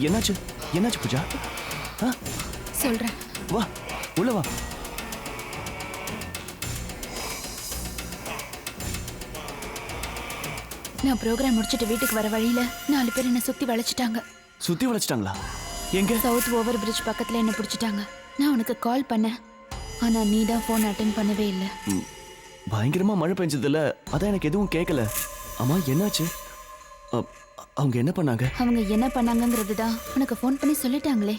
என்னாச்சு என்னாச்சு பூஜா? சொல்றேன், வா உள்ள வா. நான் ப்ரோக்ராம் முடிச்சிட்டு வீட்டுக்கு வர வழியில 4 பேர் என்ன சுத்தி வளைச்சிட்டாங்க. சுத்தி வளைச்சிட்டாங்களா? எங்க? சவுத் ஓவர் பிரிட்ஜ் பக்கத்துல என்ன பிடிச்சிட்டாங்க. நான் உனக்கு கால் பண்ணேன், ஆனா நீ தான் போன் அட்டென்ட் பண்ணவே இல்லை. பயங்கரமா மழை பெஞ்சதுல அதான் எனக்கு எதுவும் கேட்கல. அம்மா என்னாச்சு? அவங்க என்ன பண்ணாங்க? அவங்க என்ன பண்ணாங்கங்கிறது தான் உனக்கு ஃபோன் பண்ணி சொல்லிட்டாங்களே.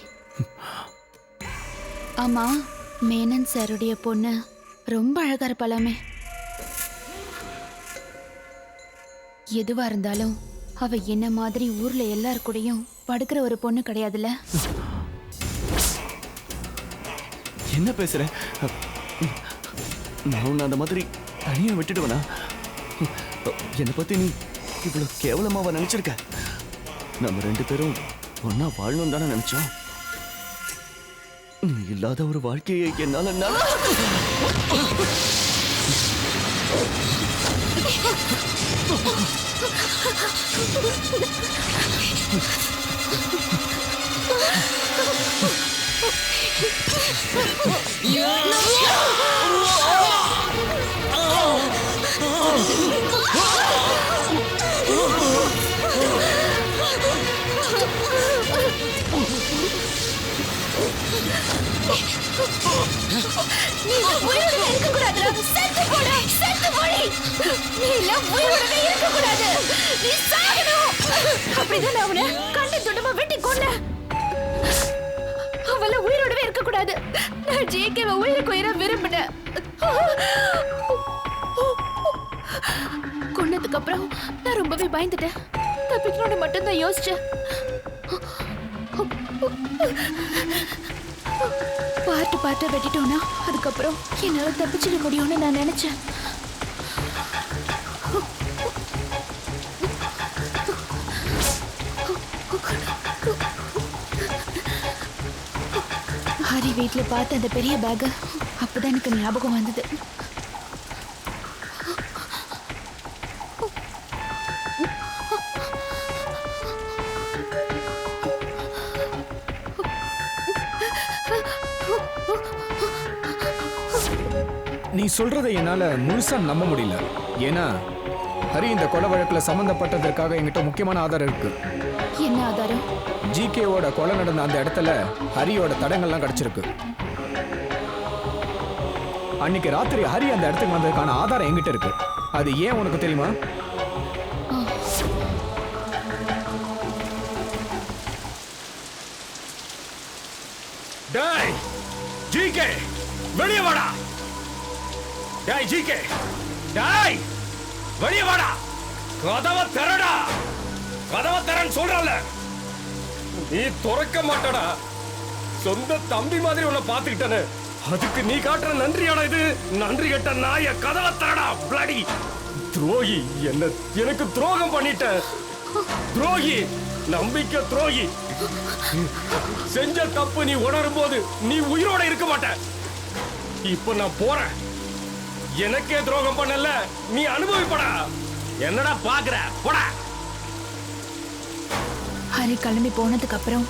ஆமா, மேனன் சாருடைய பொண்ணு ரொம்ப அழகா இருப்பாளாமே. எதுவா இருந்தாலும் அவ என்ன மாதிரி ஊர்ல எல்லார் கூடயும் படுக்கிற ஒரு பொண்ணு கிடையாதுல்ல. என்ன பேசுற? நான் உன்னை அந்த மாதிரி தனியா விட்டுடுவேனா? என்னை பத்தி நீ இவ்வளவு கேவலமாவா நினைச்சிருக்க? நம்ம 2 பேரும் ஒன்னா வாழணும் தானே நினைச்சோம். நீ இல்லாத ஒரு வாழ்க்கையை என்னால அவள உயிரோடவே இருக்க கூடாது. நான் ஜேகேவை உயிருக்கு உயிரா விரும்பினேன். கொன்னதுக்கு அப்புறம் நான் ரொம்பவே பயந்துட்டேன். தப்பிக்கணும்னு மட்டும்தான் யோசிச்சேன். பார்ட்டு வெட்டிட்டோன்னா அதுக்கப்புறம் என்னால தப்பிச்சிட முடியும்னு நான் நினைச்சேன். ஹரி வீட்டுல பார்த்த அந்த பெரிய பேக் அப்பதான் எனக்கு ஞாபகம் வந்தது. நீ சொல்றதை என்னால முழுசா நம்ப முடியல. ஏன்னா ஹரி இந்த கொலை வழக்குல சம்பந்தப்பட்டதற்காக என்கிட்ட முக்கியமான ஆதாரம் இருக்கு. என்ன ஆதாரம்? ஜிகேவோட கொலை நடந்த அந்த இடத்துல ஹரியோட தடங்கள்லாம் கிடைச்சிருக்கு. அன்னைக்கு ராத்திரி ஹரி அந்த இடத்துக்கு வந்ததுக்கான ஆதாரம் என்கிட்ட இருக்கு. அது ஏன் உனக்கு தெரியுமா? டேய் ஜிகே, வெளியே வாடா. டேய் ஜிகே, டேய் வெளியே வாடா. கதவை திறடா. கதவை திறன்னு சொல்றல. நீ திறக்க மாட்டடா. சொந்த தம்பி மாதிரி உன்னை பாத்துக்கிட்டனே, அதுக்கு நீ காட்டுற நன்றியாடா இது? நன்றி கெட்ட நாய, கதவை திறடா. பிளடி துரோகி, எனக்கு துரோகம் பண்ணிட்ட. துரோகி, நம்பிக்கை துரோகி. செஞ்ச தப்பு நீ உணரும் போது நீ உயிரோட இருக்க மாட்ட. இப்ப நான் போறேன். எனக்கே துரோகம் பண்ணல, நீ அனுபவிப்படா. என்னடா பாக்குற? போடா. ஹரி கிளம்பி போனதுக்கு அப்புறம்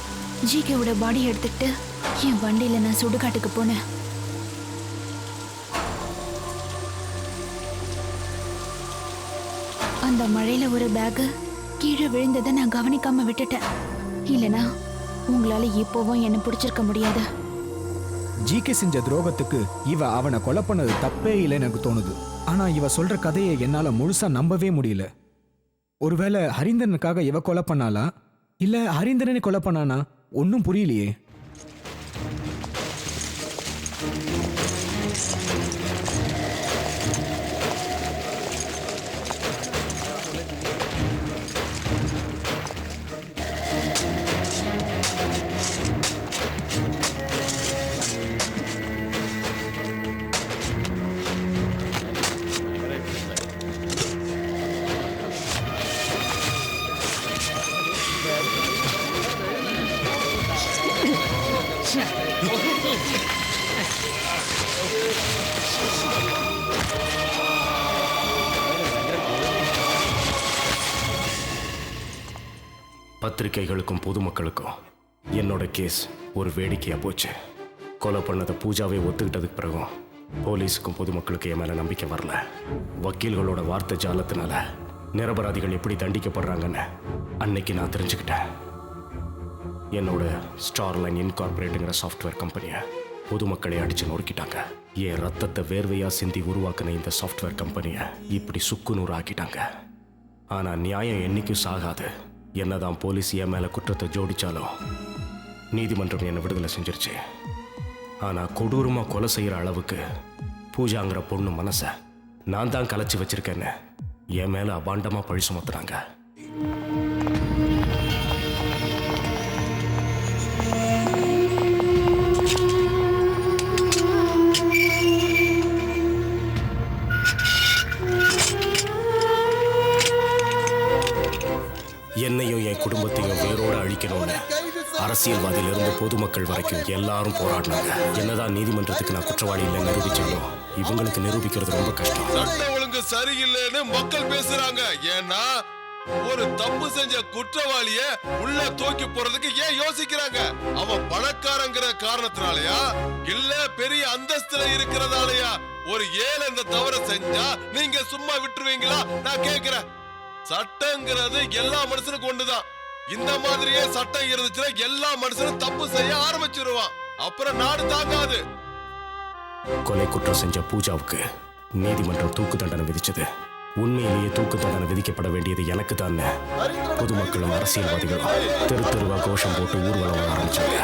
ஜிகேவோட பாடி எடுத்துட்டு என் வண்டியில நான் சுடுகாட்டுக்கு போனேன். அந்த மழையில ஒரு பேக் கீழே விழுந்ததை நான் கவனிக்காம விட்டுட்டேன். இல்லனா உங்களால இப்போவும் என்ன பிடிச்சிருக்க முடியாது. ஜிகே செஞ்ச துரோகத்துக்கு இவ அவனை கொலை பண்ணது தப்பே இல்லைன்னு எனக்கு தோணுது. ஆனா இவ சொல்ற கதையை என்னால முழுசா நம்பவே முடியல. ஒருவேளை ஹரிந்தனுக்காக இவ கொலை பண்ணாளா, இல்ல ஹரிந்தரனை கொலை பண்ணானா? ஒன்னும் புரியலையே. பத்திரிகைகளுக்கும் பொதுமக்களுக்கும் என்னோட கேஸ் ஒரு வேடிக்கையா போச்சு. கொலை பண்ணதை பூஜாவே ஒத்துக்கிட்டதுக்கு பிறகும் போலீஸுக்கும் பொதுமக்களுக்கு என் மேல நம்பிக்கை வரல. வக்கீல்களோட வார்த்தை ஜாலத்தினால நிரபராதிகள் எப்படி தண்டிக்கப்படுறாங்கன்னு அன்னைக்கு நான் தெரிஞ்சுக்கிட்டேன். என்னோட ஸ்டார்லைன் இன்கார்பரேட்டுங்கிற சாஃப்ட்வேர் கம்பெனியை பொதுமக்களை அடிச்சு நொறுக்கிட்டாங்க. என் ரத்தத்தை வேர்வையா சிந்தி உருவாக்கின இந்த சாஃப்ட்வேர் கம்பெனியை இப்படி சுக்குநூறு ஆக்கிட்டாங்க. ஆனா நியாயம் என்னைக்கும் சாகாது. என்னதான் போலீஸ் என் மேல குற்றத்தை ஜோடிச்சாலும் நீதிமன்றம் என்னை விடுதலை செஞ்சிருச்சு. ஆனா கொடூரமா கொலை செய்யற அளவுக்கு பூஜாங்கிற பொண்ணு மனசை நான் தான் கலைச்சு வச்சிருக்கேன்னு என் மேல அபாண்டமா பழி சுமத்துறாங்க. என்னையும் என் குடும்பத்தையும் வேரோட அழிக்கணும்னு அரசியல்வாதியிலிருந்து பொதுமக்கள் வரைக்கும் எல்லாரும் போராடினாங்க. என்னதான் நீதிமன்றத்துக்கு நான் குற்றவாளி இல்லை நிரூபிச்சாலும் இவங்களுக்கு நிரூபிக்கிறது ரொம்ப கஷ்டம். சட்டம் ஒழுங்கு சரியில்லைன்னு மக்கள் பேசுறாங்க. ஏன்னா ஒரு தப்பு செஞ்ச குற்றவாளிய உள்ள தூக்கி போறதுக்கு ஏன் யோசிக்கிறாங்க? அவன் பணக்காரங்கிற காரணத்தினாலயா இல்ல பெரிய அந்தஸ்துல இருக்கிறதாலயா? ஒரு ஏழை இந்த தவற செஞ்சா நீங்க சும்மா விட்டுருவீங்களா? நான் கேக்குறேன். சட்டங்கிறது எல்லா மனுஷனுக்கும் ஒண்ணுதான். இந்த மாதிரியே சட்டம் இருந்துச்சுன்னா எல்லா மனுஷனும் தப்பு செய்ய ஆரம்பிச்சிருவான். அப்புறம் நாடு தாங்காது. கொலை குற்றம் செஞ்ச பூஜாவுக்கு நீதிமன்றம் தூக்கு தண்டனை விதிச்சது. உண்மையிலேயே தூக்கு தண்டனை விதிக்கப்பட வேண்டியது எனக்கு தான். பொதுமக்களும் அரசியல்வாதிகளும் தெரு தெருவா கோஷம் போட்டு ஊர்வலம் ஆரம்பிச்சாங்க.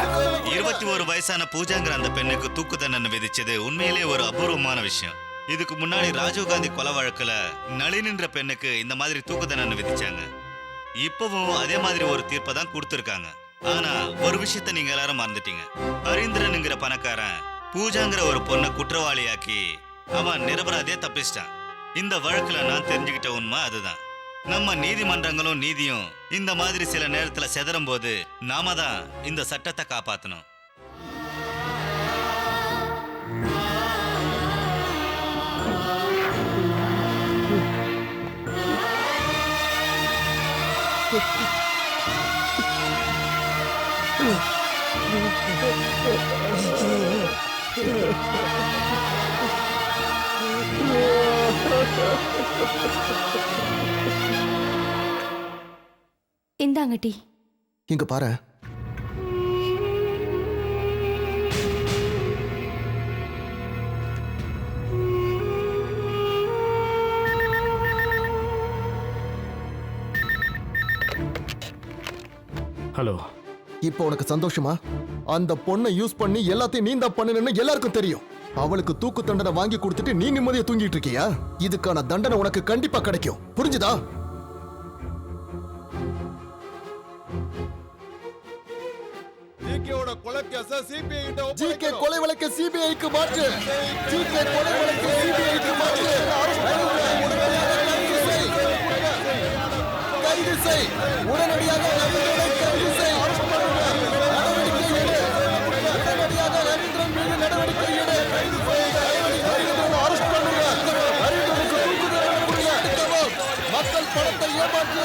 21 வயசான பூஜாங்கிற அந்த பெண்ணுக்கு தூக்கு தண்டனை விதிச்சது உண்மையிலேயே ஒரு அபூர்வமான விஷயம். இதுக்கு முன்னாடி ராஜீவ்காந்தி கொலை வழக்குல நளினின்ற பெண்ணுக்கு இந்த மாதிரி தூக்கு தண்டனை விதிச்சாங்க. இப்பவும் அதே மாதிரி ஒரு தீர்ப்பை தான் கொடுத்துருக்காங்க. ஆனா ஒரு விஷயத்த நீங்க எல்லாரும் மறந்துட்டீங்க. ஹரீந்திரனுங்கிற பணக்காரன் பூஜாங்கிற ஒரு பொண்ணை குற்றவாளியாக்கி அவன் நிரபராதியா தப்பிச்சிட்டான். இந்த வழக்குல நான் தெரிஞ்சுக்கிட்ட உண்மை அதுதான். நம்ம நீதிமன்றங்களும் நீதியும் இந்த மாதிரி சில நேரத்துல செதறும் போது நாம தான் இந்த சட்டத்தை காப்பாத்தணும். இந்தாங்க டீ. இங்க பாரு. ஹலோ, இப்போ உனக்கு சந்தோஷமா? அந்த பொண்ணை யூஸ் பண்ணி எல்லாத்தையும் நீ தான் பண்ணுன்னு எல்லாருக்கும் தெரியும். அவளுக்கு தூக்கு தண்டனை வாங்கி கொடுத்துட்டு நீ நிம்மதியா தூங்கிட்டு இருக்கியா? இதுக்கான தண்டனை உனக்கு கண்டிப்பா கிடைக்கும். புரிஞ்சுதா? ஜிகே கொலை வழக்கு சிபிஐக்கு மாற்று. ஜிகே கொலை வழக்கு சிபிஐக்கு மாற்று. கைது செய். உடனடியாக கைது செய். மக்கள் பணத்தை ஏமாற்றி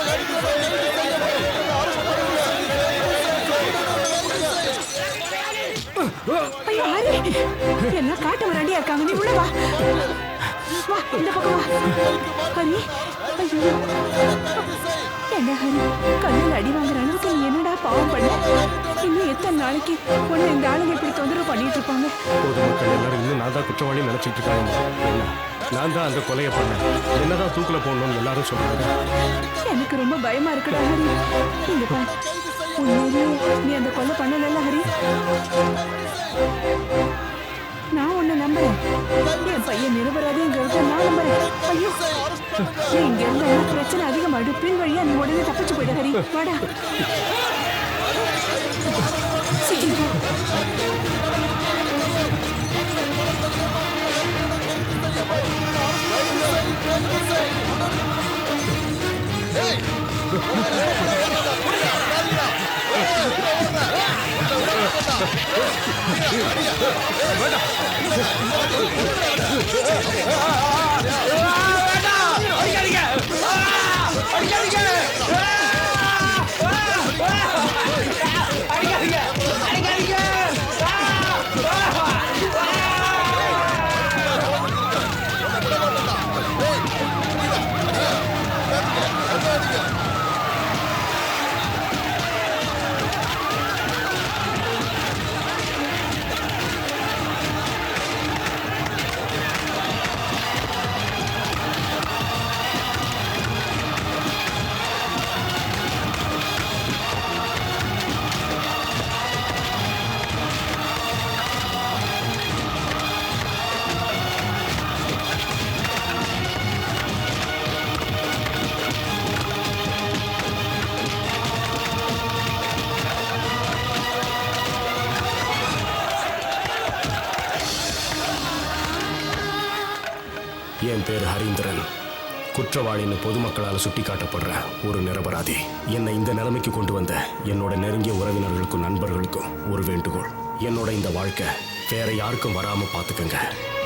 எல்லாம் காட்டு ரெடியா இருக்காங்க. நீ உள்ள வா. வா இந்த பக்கம் வா. ஹரி, ஐயோ என்ன ஹரி, கண்ணில் அடி வாங்குற அளவுக்கு நீ என்னடா பாவம் பண்ண? இன்னும் எத்தனை நாளைக்கு உன்னை இந்த ஆளுங்க இப்படி தொந்தரவு பண்ணிட்டு இருப்பாங்க? பொதுமக்கள் எல்லாரும் இன்னும் நான் தான் குற்றவாளி நினைச்சிட்டு இருக்காங்க. நான் தான் அந்த கொலையை பண்ணேன். என்னதான் தூக்குல போடணும்னு எல்லாரும் சொல்றாங்க. எனக்கு ரொம்ப பயமா இருக்குடா ஹரி. இங்க பாரு, உண்மையிலேயே நீ அந்த கொலை பண்ணல ஹரி. நான் உன்னை நம்புறேன். என் பையன் நிரபராதிங்கிறத நான் நம்புறேன். ஐயோ, நீ இங்க இருந்தா பிரச்சனை அதிகமாடு. பின் வழியா நீ உடனே தப்பிச்சு போயிடு ஹரி. வாடா சீக்கிரம். அடிக்காதீங்க. என் பேர் ஹரீந்திரன். குற்றவாளின்னு பொதுமக்களால் சுட்டி காட்டப்படுற ஒரு நிரபராதி. என்னை இந்த நிலைமைக்கு கொண்டு வந்த என்னோட நெருங்கிய உறவினர்களுக்கும் நண்பர்களுக்கும் ஒரு வேண்டுகோள். என்னோட இந்த வாழ்க்கை வேற யாருக்கும் வராம பாத்துக்கங்க.